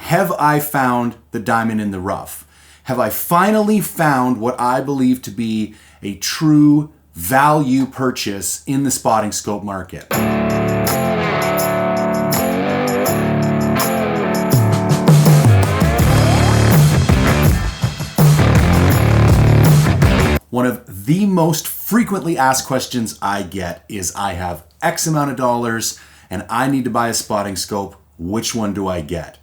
have I found the diamond in the rough? Have I finally found what I believe to be a true value purchase in the spotting scope market? One of the most frequently asked questions I get is, I have X amount of dollars and I need to buy a spotting scope. Which one do I get?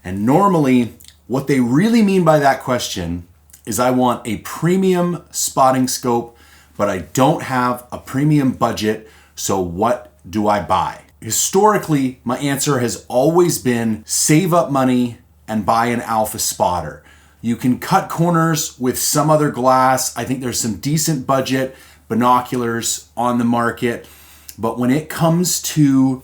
And normally what they really mean by that question is, I want a premium spotting scope, but I don't have a premium budget. So what do I buy? Historically, my answer has always been save up money and buy an alpha spotter. You can cut corners with some other glass. I think there's some decent budget binoculars on the market. But when it comes to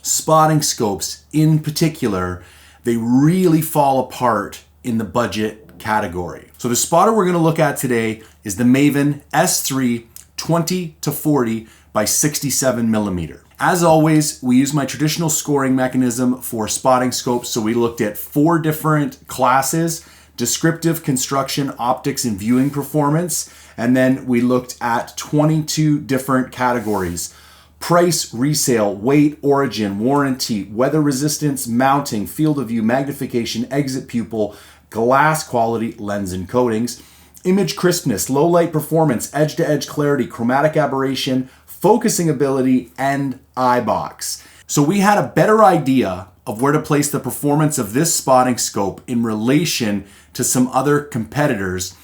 spotting scopes in particular, they really fall apart in the budget category. So the spotter we're going to look at today is the Maven S3 20-40 by 67 millimeter. As always, we use my traditional scoring mechanism for spotting scopes. So we looked at 4 different classes: descriptive, construction, optics, and viewing performance. And then we looked at 22 different categories: price, resale, weight, origin, warranty, weather resistance, mounting, field of view, magnification, exit pupil, glass quality, lens and coatings, image crispness, low light performance, edge-to-edge clarity, chromatic aberration, focusing ability, and eye box. So we had a better idea of where to place the performance of this spotting scope in relation to some other competitors.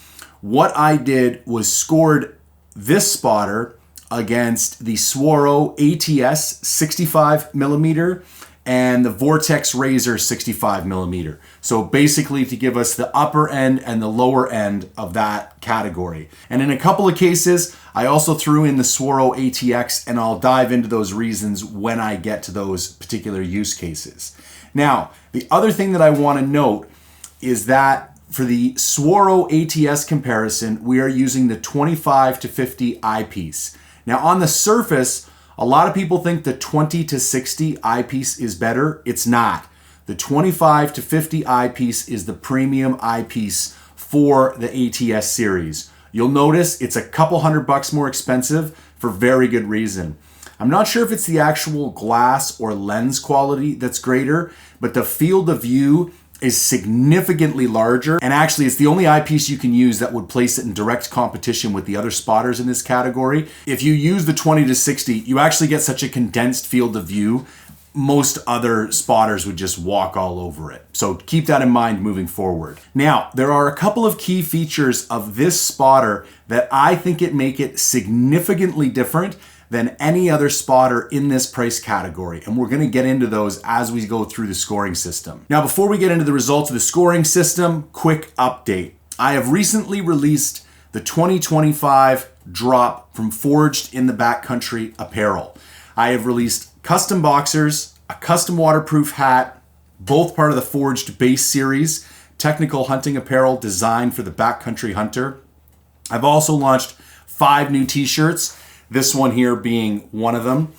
What I did was scored this spotter against the Swaro ATS 65 millimeter and the Vortex Razor 65 millimeter. So basically to give us the upper end and the lower end of that category. And in a couple of cases, I also threw in the Swaro ATX, and I'll dive into those reasons when I get to those particular use cases. Now, the other thing that I want to note is that for the Swaro ATS comparison, we are using the 25-50 eyepiece. Now on the surface, a lot of people think the 20-60 eyepiece is better. It's not. The 25-50 eyepiece is the premium eyepiece for the ATS series. You'll notice it's a couple $100 more expensive for very good reason. I'm not sure if it's the actual glass or lens quality that's greater, but the field of view is significantly larger. And actually, it's the only eyepiece you can use that would place it in direct competition with the other spotters in this category. If you use the 20-60, you actually get such a condensed field of view, most other spotters would just walk all over it. So keep that in mind moving forward. Now, there are a couple of key features of this spotter that I think make it significantly different than any other spotter in this price category. And we're gonna get into those as we go through the scoring system. Now, before we get into the results of the scoring system, quick update. I have recently released the 2025 drop from Forged in the Backcountry apparel. I have released custom boxers, a custom waterproof hat, both part of the Forged base series, technical hunting apparel designed for the backcountry hunter. I've also launched 5 new t-shirts, this one here being one of them.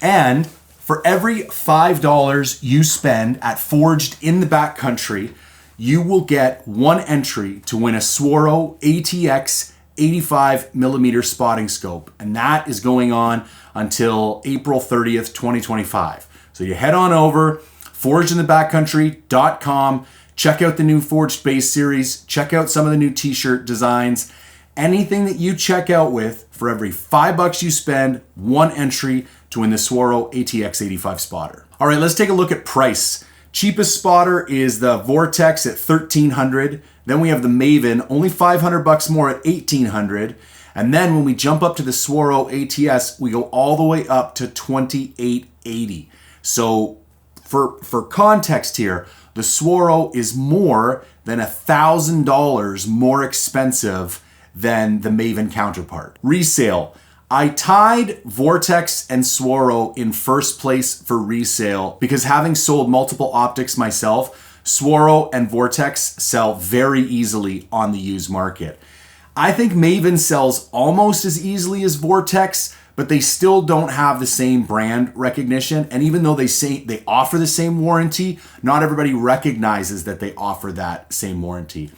And for every $5 you spend at Forged in the Backcountry, you will get 1 entry to win a Swaro ATX 85 millimeter spotting scope. And that is going on until April 30th, 2025. So you head on over, forgedinthebackcountry.com, check out the new Forged base series, check out some of the new t-shirt designs. Anything that you check out with, for every $5 you spend, 1 entry to win the Swaro ATX 85 spotter. All right, let's take a look at price. Cheapest spotter is the Vortex at $1,300. Then we have the Maven, only $500 more at $1,800. And then when we jump up to the Swaro ATS, we go all the way up to $2,880. So for context here, the Swaro is more than $1,000 more expensive than the Maven counterpart. Resale. I tied Vortex and Swaro in first place for resale because having sold multiple optics myself, Swaro and Vortex sell very easily on the used market. I think Maven sells almost as easily as Vortex, but they still don't have the same brand recognition. And even though they say they offer the same warranty, not everybody recognizes that they offer that same warranty.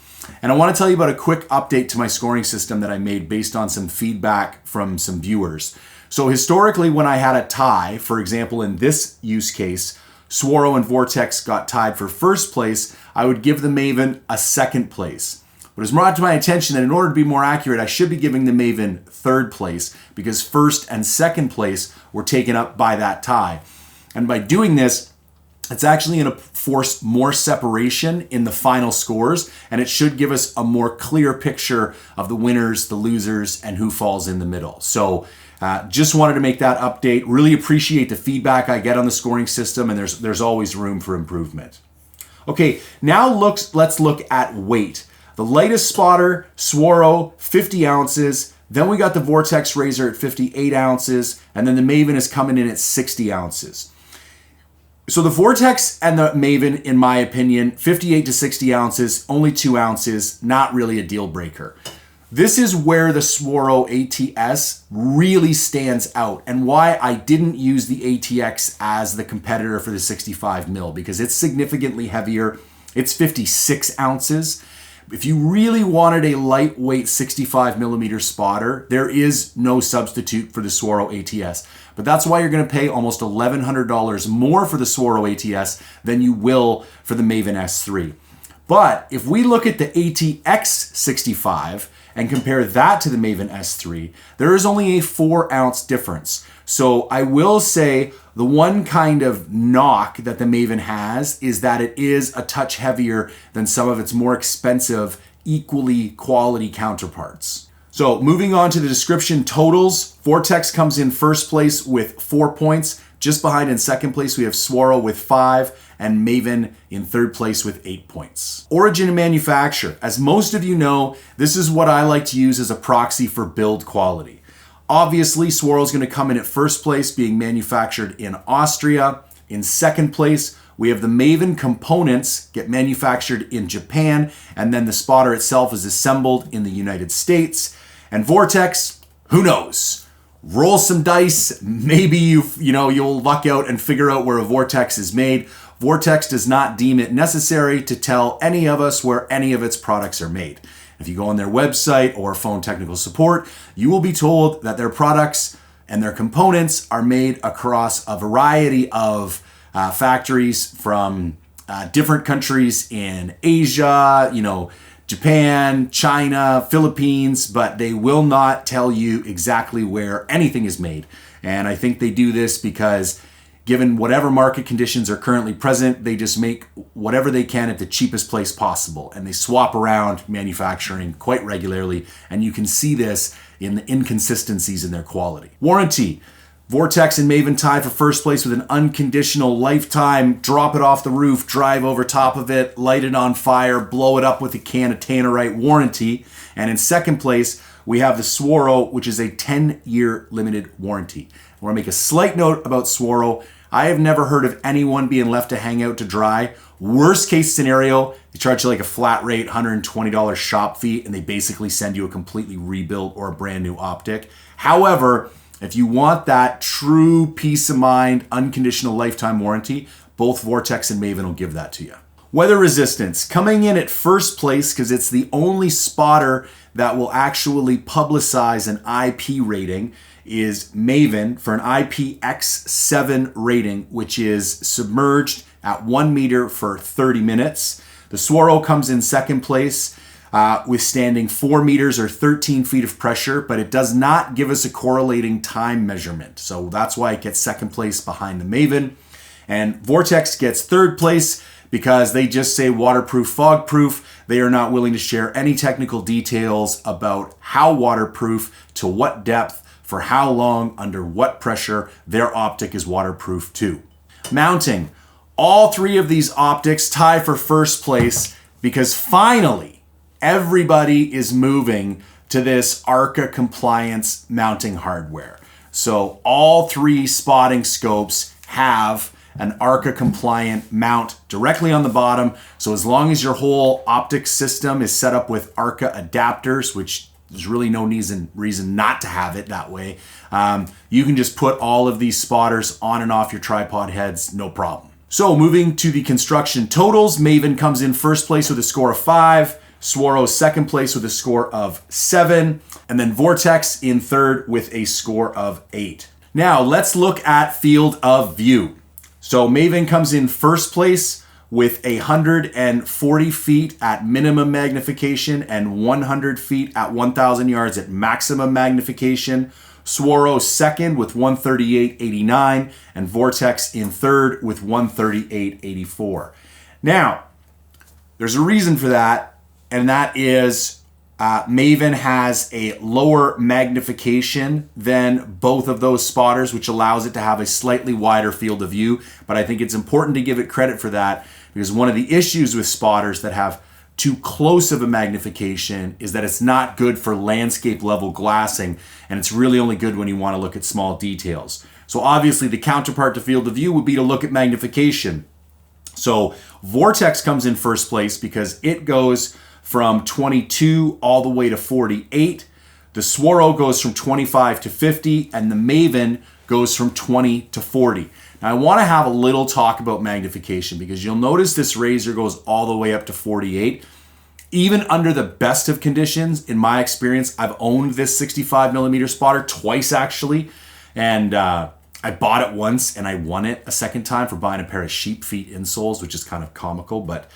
And I want to tell you about a quick update to my scoring system that I made based on some feedback from some viewers. So historically, when I had a tie, for example, in this use case, Swaro and Vortex got tied for first place, I would give the Maven a second place. But it's brought to my attention that in order to be more accurate, I should be giving the Maven third place because first and second place were taken up by that tie. And by doing this, it's actually going to force more separation in the final scores, and it should give us a more clear picture of the winners, the losers, and who falls in the middle. So just wanted to make that update. Really appreciate the feedback I get on the scoring system, and there's always room for improvement. Okay, now let's look at weight. The lightest spotter, Swaro, 50 ounces. Then we got the Vortex Razor at 58 ounces. And then the Maven is coming in at 60 ounces. So the Vortex and the Maven, in my opinion, 58 to 60 ounces, only 2 ounces, not really a deal breaker. This is where the Swaro ATS really stands out and why I didn't use the ATX as the competitor for the 65 mil, because it's significantly heavier. It's 56 ounces. If you really wanted a lightweight 65 millimeter spotter, there is no substitute for the Swaro ATS. But that's why you're going to pay almost $1,100 more for the Swaro ATS than you will for the Maven S3. But if we look at the ATX 65 and compare that to the Maven S3, there is only a 4 ounce difference. So I will say the one kind of knock that the Maven has is that it is a touch heavier than some of its more expensive, equally quality counterparts. So moving on to the description totals, Vortex comes in first place with 4 points. Just behind in second place, we have Swaro with 5 and Maven in third place with 8 points. Origin and manufacture. As most of you know, this is what I like to use as a proxy for build quality. Obviously, Swaro is going to come in at first place, being manufactured in Austria. In second place, we have the Maven components get manufactured in Japan, and then the spotter itself is assembled in the United States. And Vortex, who knows? Roll some dice. Maybe you'll luck out and figure out where a Vortex is made. Vortex does not deem it necessary to tell any of us where any of its products are made. If you go on their website or phone technical support, you will be told that their products and their components are made across a variety of factories from different countries in Asia, Japan, China, Philippines, but they will not tell you exactly where anything is made. And I think they do this because given whatever market conditions are currently present, they just make whatever they can at the cheapest place possible. And they swap around manufacturing quite regularly. And you can see this in the inconsistencies in their quality. Warranty. Vortex and Maven tie for first place with an unconditional lifetime, drop it off the roof, drive over top of it, light it on fire, blow it up with a can of Tannerite warranty. And in second place, we have the Swaro, which is a 10-year limited warranty. I want to make a slight note about Swaro. I have never heard of anyone being left to hang out to dry. Worst case scenario, they charge you like a flat rate, $120 shop fee, and they basically send you a completely rebuilt or a brand new optic. However, if you want that true peace of mind, unconditional lifetime warranty, both Vortex and Maven will give that to you. Weather resistance, coming in at first place because it's the only spotter that will actually publicize an IP rating, is Maven for an IPX7 rating, which is submerged at 1 meter for 30 minutes. The Swaro comes in second place, withstanding 4 meters or 13 feet of pressure, but it does not give us a correlating time measurement. So that's why it gets second place behind the Maven. And Vortex gets third place because they just say waterproof, fog-proof. They are not willing to share any technical details about how waterproof, to what depth, for how long, under what pressure their optic is waterproof to. Mounting. All 3 of these optics tie for first place because finally everybody is moving to this ARCA compliance mounting hardware. So all 3 spotting scopes have an ARCA compliant mount directly on the bottom. So as long as your whole optic system is set up with ARCA adapters, which there's really no reason not to have it that way. You can just put all of these spotters on and off your tripod heads, no problem. So moving to the construction totals, Maven comes in first place with a score of 5, Swaro second place with a score of 7, and then Vortex in third with a score of 8. Now let's look at field of view. So Maven comes in first place with 140 feet at minimum magnification and 100 feet at 1,000 yards at maximum magnification. Swaro second with 138.89 and Vortex in third with 138.84. Now, there's a reason for that, and that is Maven has a lower magnification than both of those spotters, which allows it to have a slightly wider field of view. But I think it's important to give it credit for that, because one of the issues with spotters that have too close of a magnification is that it's not good for landscape level glassing, and it's really only good when you want to look at small details. So obviously the counterpart to field of view would be to look at magnification. So Vortex comes in first place because it goes from 22 all the way to 48. The Swaro goes from 25 to 50, and the Maven goes from 20 to 40. Now I want to have a little talk about magnification, because you'll notice this razor goes all the way up to 48. Even under the best of conditions, in my experience, I've owned this 65 millimeter spotter twice actually, and I bought it once and I won it a second time for buying a pair of sheep feet insoles, which is kind of comical, but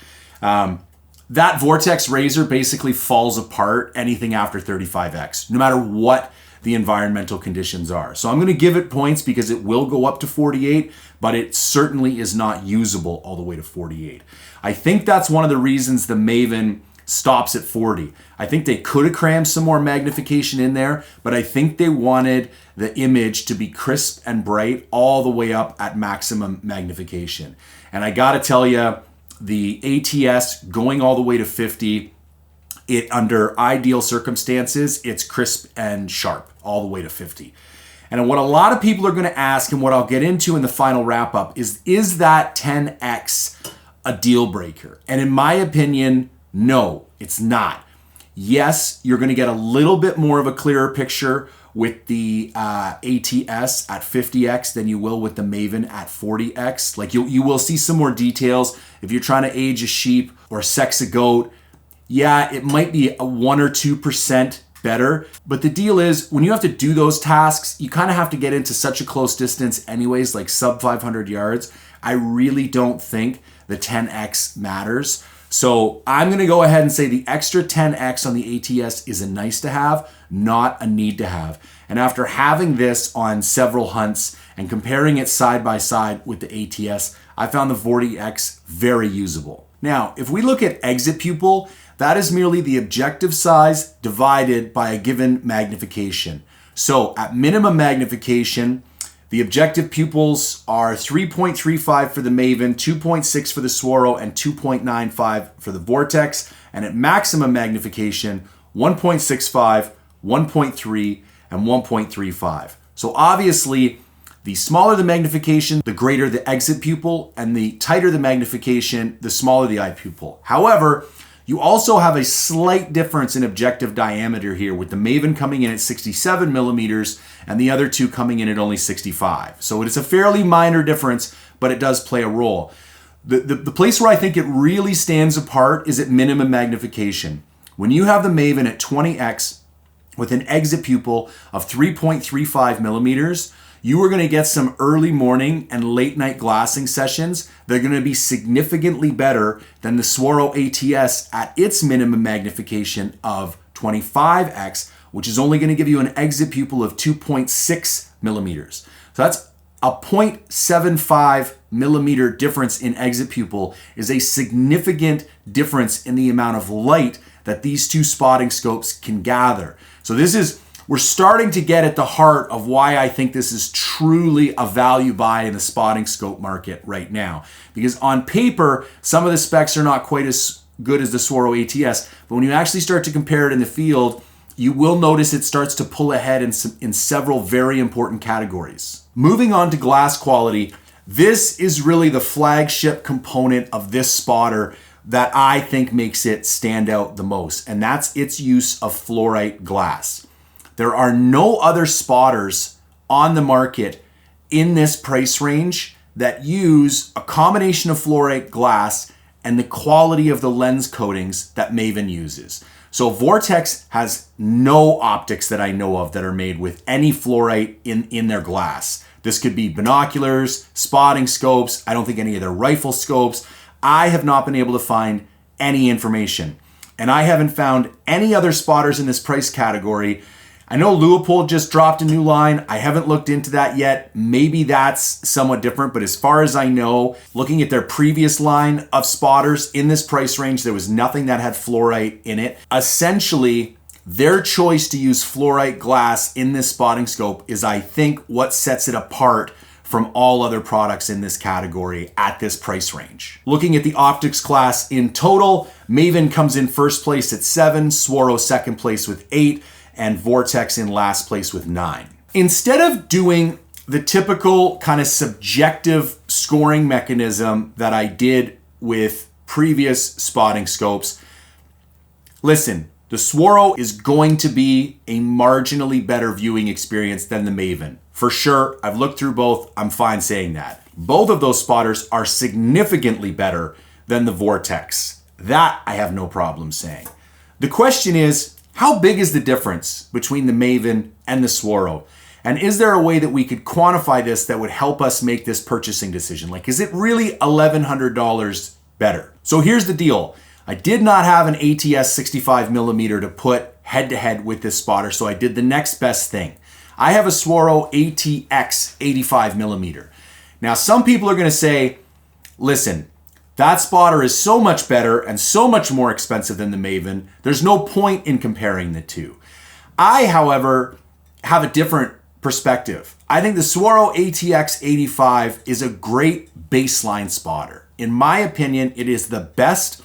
that Vortex razor basically falls apart anything after 35X, no matter what the environmental conditions are. So I'm going to give it points because it will go up to 48, but it certainly is not usable all the way to 48. I think that's one of the reasons the Maven stops at 40. I think they could have crammed some more magnification in there, but I think they wanted the image to be crisp and bright all the way up at maximum magnification. And I got to tell you, the ATS going all the way to 50, it under ideal circumstances, it's crisp and sharp all the way to 50. And what a lot of people are going to ask, and what I'll get into in the final wrap up, is that 10X a deal breaker? And in my opinion, no, it's not. Yes, you're going to get a little bit more of a clearer picture with the ATS at 50X than you will with the Maven at 40X. Like you will see some more details. If you're trying to age a sheep or sex a goat, yeah, it might be a 1 or 2% better. But the deal is, when you have to do those tasks, you kind of have to get into such a close distance anyways, like sub 500 yards. I really don't think the 10X matters. So I'm going to go ahead and say the extra 10X on the ATS is a nice to have, not a need to have. And after having this on several hunts and comparing it side by side with the ATS, I found the 40X very usable. Now, if we look at exit pupil, that is merely the objective size divided by a given magnification. So at minimum magnification, the objective pupils are 3.35 for the Maven, 2.6 for the Swaro, and 2.95 for the Vortex. And at maximum magnification, 1.65, 1.3, and 1.35. So obviously, the smaller the magnification, the greater the exit pupil, and the tighter the magnification, the smaller the eye pupil. However, you also have a slight difference in objective diameter here, with the Maven coming in at 67 millimeters and the other two coming in at only 65. So it is a fairly minor difference, but it does play a role. The place where I think it really stands apart is at minimum magnification. When you have the Maven at 20x with an exit pupil of 3.35 millimeters, you are going to get some early morning and late night glassing sessions that are going to be significantly better than the Swaro ATS at its minimum magnification of 25x, which is only going to give you an exit pupil of 2.6 millimeters. So that's a 0.75 millimeter difference in exit pupil, is a significant difference in the amount of light that these two spotting scopes can gather. So we're starting to get at the heart of why I think this is truly a value buy in the spotting scope market right now. Because on paper, some of the specs are not quite as good as the Swaro ATS, but when you actually start to compare it in the field, you will notice it starts to pull ahead in several very important categories. Moving on to glass quality, this is really the flagship component of this spotter that I think makes it stand out the most, and that's its use of fluorite glass. There are no other spotters on the market in this price range that use a combination of fluorite glass and the quality of the lens coatings that Maven uses. So Vortex has no optics that I know of that are made with any fluorite in their glass. This could be binoculars, spotting scopes. I don't think any of their rifle scopes. I have not been able to find any information. And I haven't found any other spotters in this price category. I know Leupold just dropped a new line. I haven't looked into that yet. Maybe that's somewhat different, but as far as I know, looking at their previous line of spotters in this price range, there was nothing that had fluorite in it. Essentially, their choice to use fluorite glass in this spotting scope is, I think, what sets it apart from all other products in this category at this price range. Looking at the optics class in total, Maven comes in first place at 7, Swaro second place with 8, and Vortex in last place with 9. Instead of doing the typical kind of subjective scoring mechanism that I did with previous spotting scopes, listen, the Swaro is going to be a marginally better viewing experience than the Maven. For sure, I've looked through both, I'm fine saying that. Both of those spotters are significantly better than the Vortex. That I have no problem saying. The question is, how big is the difference between the Maven and the Swaro? And is there a way that we could quantify this that would help us make this purchasing decision? Like, is it really $1,100 better? So here's the deal. I did not have an ATS 65mm to put head to head with this spotter, so I did the next best thing. I have a Swaro ATX 85mm. Now, some people are gonna say, listen, that spotter is so much better and so much more expensive than the Maven. There's no point in comparing the two. I, however, have a different perspective. I think the Swaro ATX 85 is a great baseline spotter. In my opinion, it is the best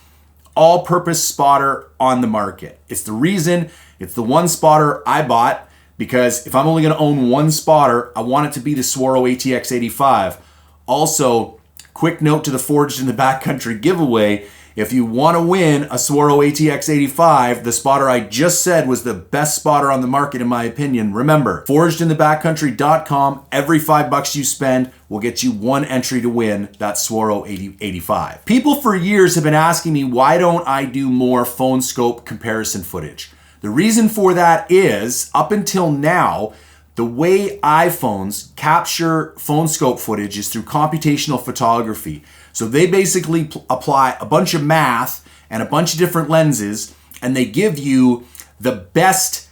all-purpose spotter on the market. It's the reason, it's the one spotter I bought, because if I'm only gonna own one spotter, I want it to be the Swaro ATX 85. Also, quick note to the Forged in the Backcountry giveaway. If you want to win a Swaro ATX 85, the spotter I just said was the best spotter on the market in my opinion. Remember, forgedinthebackcountry.com, every $5 you spend will get you one entry to win that Swaro 85. People for years have been asking me, why don't I do more phone scope comparison footage? The reason for that is, up until now, the way iPhones capture phone scope footage is through computational photography. So they basically apply a bunch of math and a bunch of different lenses, and they give you the best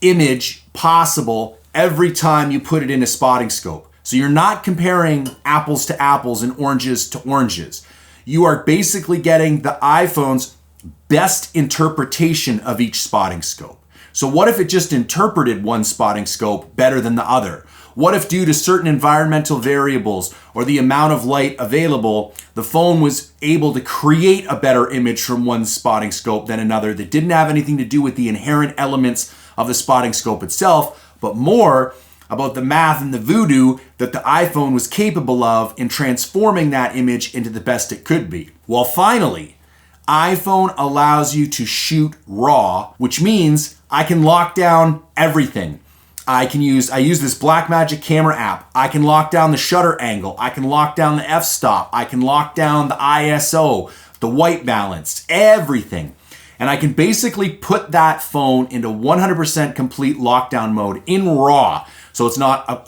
image possible every time you put it in a spotting scope. So you're not comparing apples to apples and oranges to oranges. You are basically getting the iPhone's best interpretation of each spotting scope. So what if it just interpreted one spotting scope better than the other? What if due to certain environmental variables or the amount of light available, the phone was able to create a better image from one spotting scope than another that didn't have anything to do with the inherent elements of the spotting scope itself, but more about the math and the voodoo that the iPhone was capable of in transforming that image into the best it could be? Well, finally, iPhone allows you to shoot RAW, which means I can lock down everything. I use this Blackmagic camera app. I can lock down the shutter angle. I can lock down the f-stop. I can lock down the ISO, the white balance, everything. And I can basically put that phone into 100% complete lockdown mode in RAW. So it's not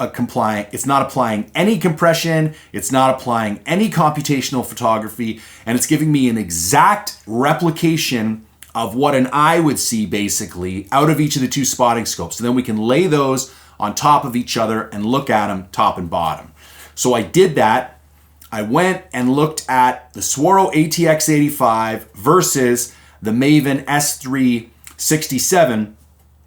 it's not applying any compression, it's not applying any computational photography, and it's giving me an exact replication of what an eye would see basically out of each of the two spotting scopes. And then we can lay those on top of each other and look at them top and bottom. So I did that. I went and looked at the Swaro ATX 85 versus the Maven S3 67,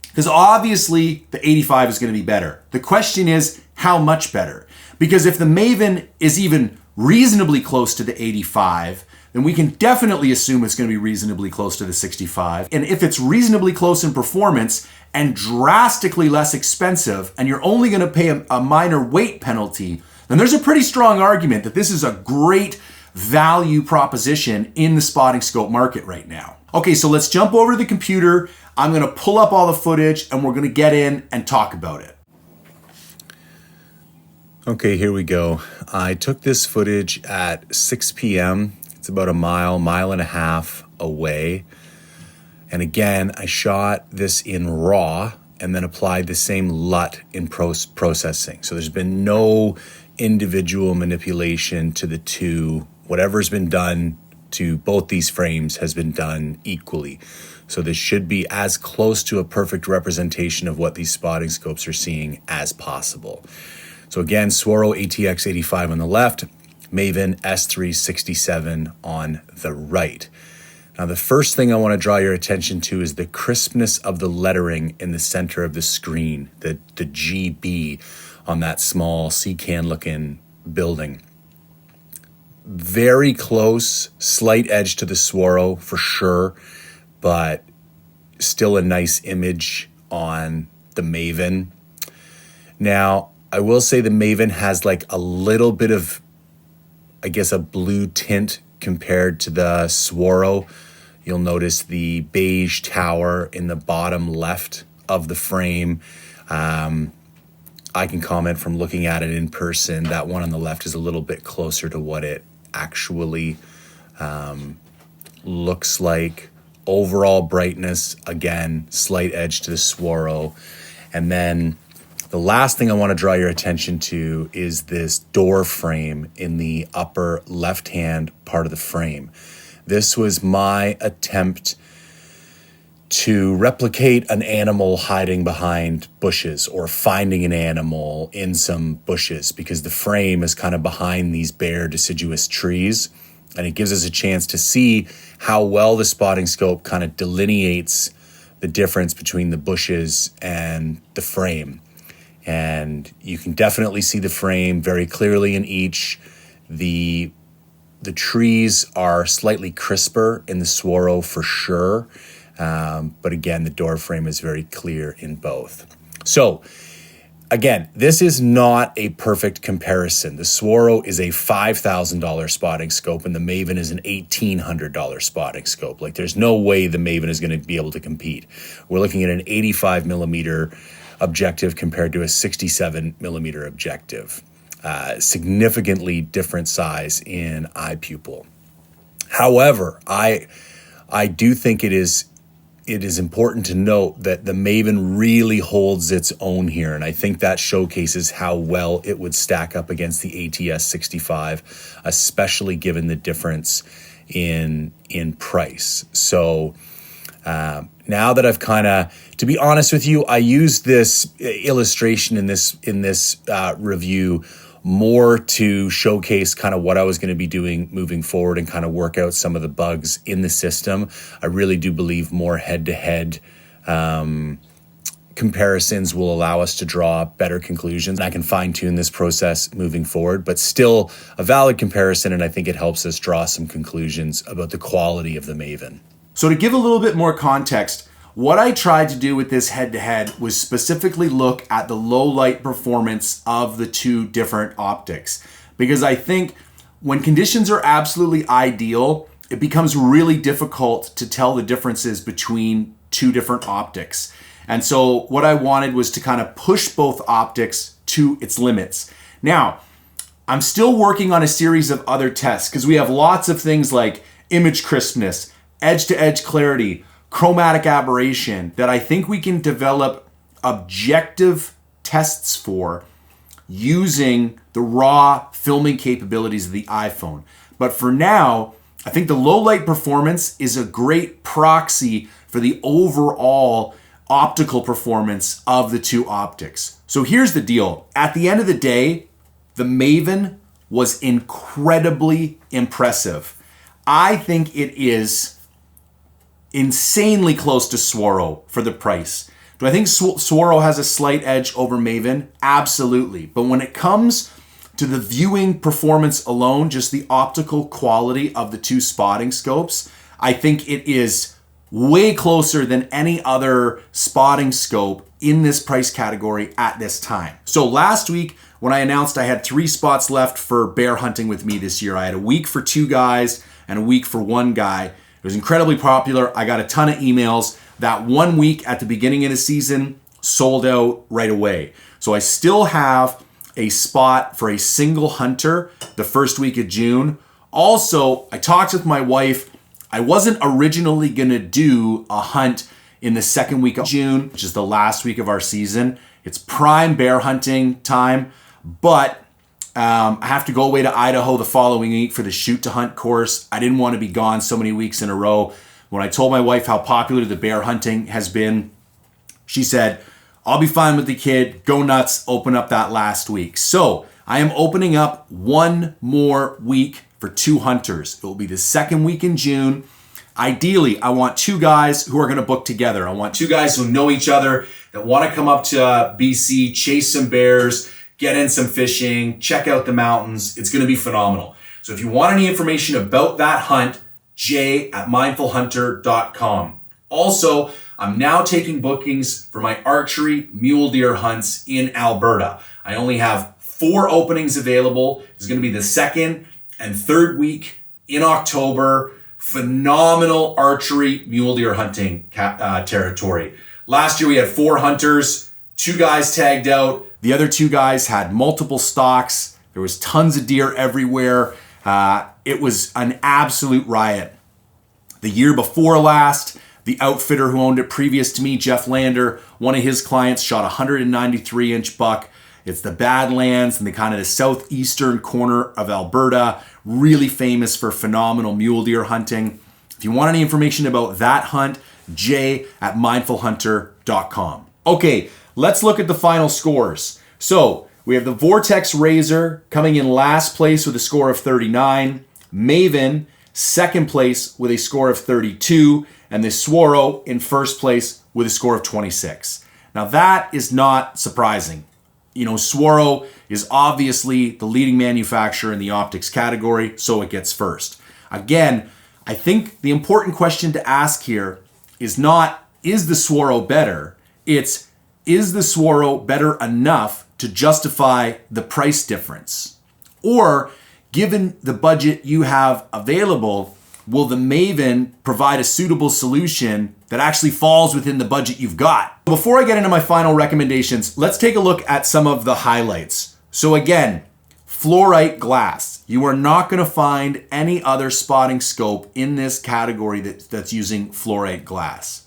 because obviously the 85 is going to be better. The question is, how much better? Because if the Maven is even reasonably close to the 85, then we can definitely assume it's going to be reasonably close to the 65. And if it's reasonably close in performance and drastically less expensive, and you're only going to pay a minor weight penalty, then there's a pretty strong argument that this is a great value proposition in the spotting scope market right now. Okay, so let's jump over to the computer. I'm gonna pull up all the footage and we're gonna get in and talk about it. Okay, here we go. I took this footage at 6 p.m. It's about a mile and a half away. And again, I shot this in RAW and then applied the same LUT in processing. So there's been no individual manipulation to the two. Whatever's been done to both these frames has been done equally. So this should be as close to a perfect representation of what these spotting scopes are seeing as possible. So again, Swaro ATX 85 on the left, Maven S3 67 on the right. Now the first thing I want to draw your attention to is the crispness of the lettering in the center of the screen, the GB on that small C-can looking building. Very close, slight edge to the Swaro for sure, but still a nice image on the Maven. Now, I will say the Maven has like a little bit of, I guess, a blue tint compared to the Swaro. You'll notice the beige tower in the bottom left of the frame. I can comment from looking at it in person. That one on the left is a little bit closer to what it actually looks like. Overall brightness, again, slight edge to the Swaro. And then the last thing I want to draw your attention to is this door frame in the upper left-hand part of the frame. This was my attempt to replicate an animal hiding behind bushes or finding an animal in some bushes, because the frame is kind of behind these bare deciduous trees, and it gives us a chance to see how well the spotting scope kind of delineates the difference between the bushes and the frame. And you can definitely see the frame very clearly in each. The trees are slightly crisper in the Swaro for sure. But again, the door frame is very clear in both. So again, this is not a perfect comparison. The Swaro is a $5,000 spotting scope and the Maven is an $1,800 spotting scope. Like there's no way the Maven is going to be able to compete. We're looking at an 85 millimeter objective compared to a 67 millimeter objective. Significantly different size in eye pupil. However, I do think it is important to note that the Maven really holds its own here, and I think that showcases how well it would stack up against the ATS 65, especially given the difference in price. So now that I've kind of, to be honest with you, I used this illustration in this review more to showcase kind of what I was going to be doing moving forward and kind of work out some of the bugs in the system. I really do believe more head-to-head comparisons will allow us to draw better conclusions. I can fine-tune this process moving forward, but still a valid comparison, and I think it helps us draw some conclusions about the quality of the Maven. So to give a little bit more context, what I tried to do with this head-to-head was specifically look at the low light performance of the two different optics. Because I think when conditions are absolutely ideal, it becomes really difficult to tell the differences between two different optics. And so what I wanted was to kind of push both optics to its limits. Now, I'm still working on a series of other tests because we have lots of things like image crispness, edge-to-edge clarity, chromatic aberration that I think we can develop objective tests for using the raw filming capabilities of the iPhone. But for now, I think the low light performance is a great proxy for the overall optical performance of the two optics. So here's the deal. At the end of the day, the Maven was incredibly impressive. I think it is insanely close to Swaro for the price. Do I think Swaro has a slight edge over Maven? Absolutely. But when it comes to the viewing performance alone, just the optical quality of the two spotting scopes, I think it is way closer than any other spotting scope in this price category at this time. So last week, when I announced I had 3 spots left for bear hunting with me this year. I had a week for 2 guys and a week for 1 guy. It was incredibly popular. I got a ton of emails. That 1 week at the beginning of the season sold out right away. So I still have a spot for a single hunter the first week of June. Also, I talked with my wife. I wasn't originally going to do a hunt in the second week of June, which is the last week of our season. It's prime bear hunting time, but I have to go away to Idaho the following week for the shoot to hunt course. I didn't want to be gone so many weeks in a row. When I told my wife how popular the bear hunting has been, she said, I'll be fine with the kid. Go nuts. Open up that last week. So I am opening up 1 more week for 2 hunters. It will be the second week in June. Ideally, I want 2 guys who are going to book together. I want 2 guys who know each other, that want to come up to BC, chase some bears, get in some fishing, check out the mountains. It's going to be phenomenal. So if you want any information about that hunt, jay@mindfulhunter.com. Also, I'm now taking bookings for my archery mule deer hunts in Alberta. I only have 4 openings available. It's going to be the second and third week in October. Phenomenal archery mule deer hunting territory. Last year we had 4 hunters, 2 guys tagged out. The other 2 guys had multiple stocks. There was tons of deer everywhere. It was an absolute riot. The year before last, the outfitter who owned it previous to me, Jeff Lander, one of his clients shot a 193-inch buck. It's the Badlands and the kind of the southeastern corner of Alberta, really famous for phenomenal mule deer hunting. If you want any information about that hunt, jay@mindfulhunter.com. Okay, let's look at the final scores. So we have the Vortex Razor coming in last place with a score of 39, Maven second place with a score of 32, and the Swaro in first place with a score of 26. Now that is not surprising. You know, Swaro is obviously the leading manufacturer in the optics category, so it gets first. Again, I think the important question to ask here is not, is the Swaro better? It's, is the Swaro better enough to justify the price difference? Or, given the budget you have available, will the Maven provide a suitable solution that actually falls within the budget you've got? Before I get into my final recommendations, let's take a look at some of the highlights. So again, fluorite glass. You are not going to find any other spotting scope in this category that's using fluorite glass.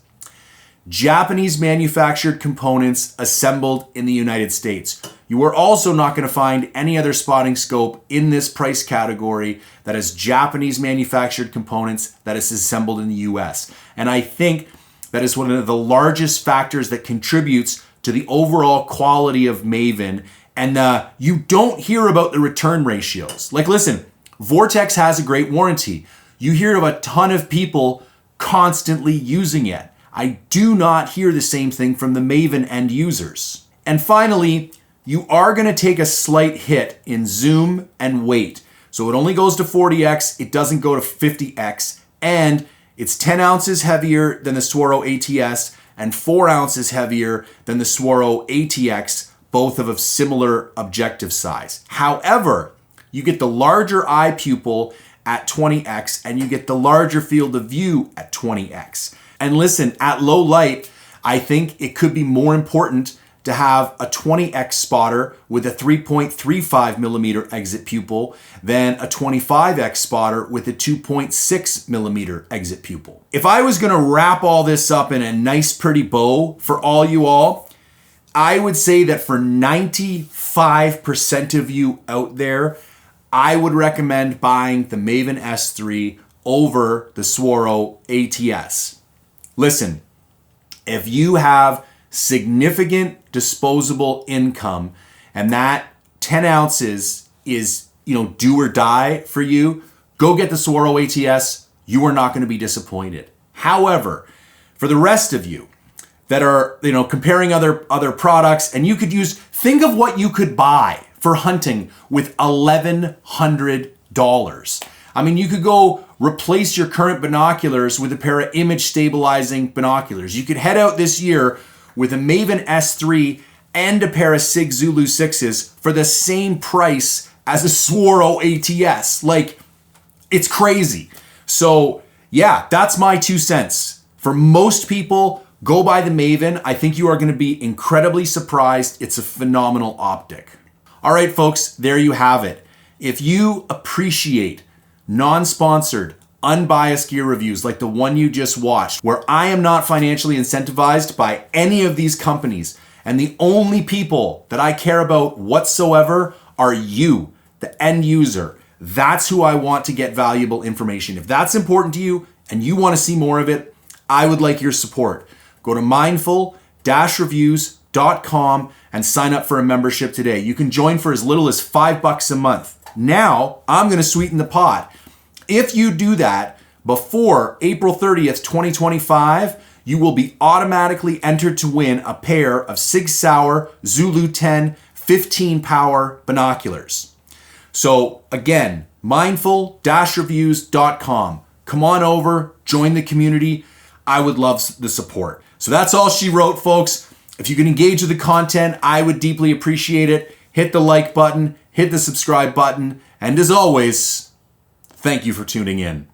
Japanese manufactured components assembled in the United States. You are also not going to find any other spotting scope in this price category that has Japanese manufactured components that is assembled in the US. And I think that is one of the largest factors that contributes to the overall quality of Maven. And you don't hear about the return ratios. Like, listen, Vortex has a great warranty. You hear of a ton of people constantly using it. I do not hear the same thing from the Maven end users. And finally, you are going to take a slight hit in zoom and weight. So it only goes to 40x, it doesn't go to 50x, and it's 10 ounces heavier than the Swaro ATS and 4 ounces heavier than the Swaro ATX, both of a similar objective size. However, you get the larger eye pupil at 20x and you get the larger field of view at 20x. And listen, at low light, I think it could be more important to have a 20x spotter with a 3.35 millimeter exit pupil than a 25x spotter with a 2.6 millimeter exit pupil. If I was going to wrap all this up in a nice pretty bow for all you all, I would say that for 95% of you out there, I would recommend buying the Maven S3 over the Swaro ATS. Listen, if you have significant disposable income and that 10 ounces is, do or die for you, go get the Swaro ATS. You are not going to be disappointed. However, for the rest of you that are, comparing other products, and think of what you could buy for hunting with $1,100. I mean, you could go replace your current binoculars with a pair of image stabilizing binoculars. You could head out this year with a Maven S3 and a pair of SIG Zulu 6s for the same price as a Swaro ATS. Like, it's crazy. So yeah, that's my 2 cents. For most people, go buy the Maven. I think you are going to be incredibly surprised. It's a phenomenal optic. All right, folks, there you have it. If you appreciate non-sponsored, unbiased gear reviews like the one you just watched, where I am not financially incentivized by any of these companies, and the only people that I care about whatsoever are you, the end user. That's who I want to get valuable information. If that's important to you and you want to see more of it, I would like your support. Go to mindful-reviews.com and sign up for a membership today. You can join for as little as $5 a month. Now, I'm going to sweeten the pot. If you do that before April 30th, 2025, you will be automatically entered to win a pair of Sig Sauer Zulu 10 15 power binoculars. So again, mindful-reviews.com. Come on over, join the community. I would love the support. So that's all she wrote, folks. If you can engage with the content, I would deeply appreciate it. Hit the like button, hit the subscribe button, and as always, thank you for tuning in.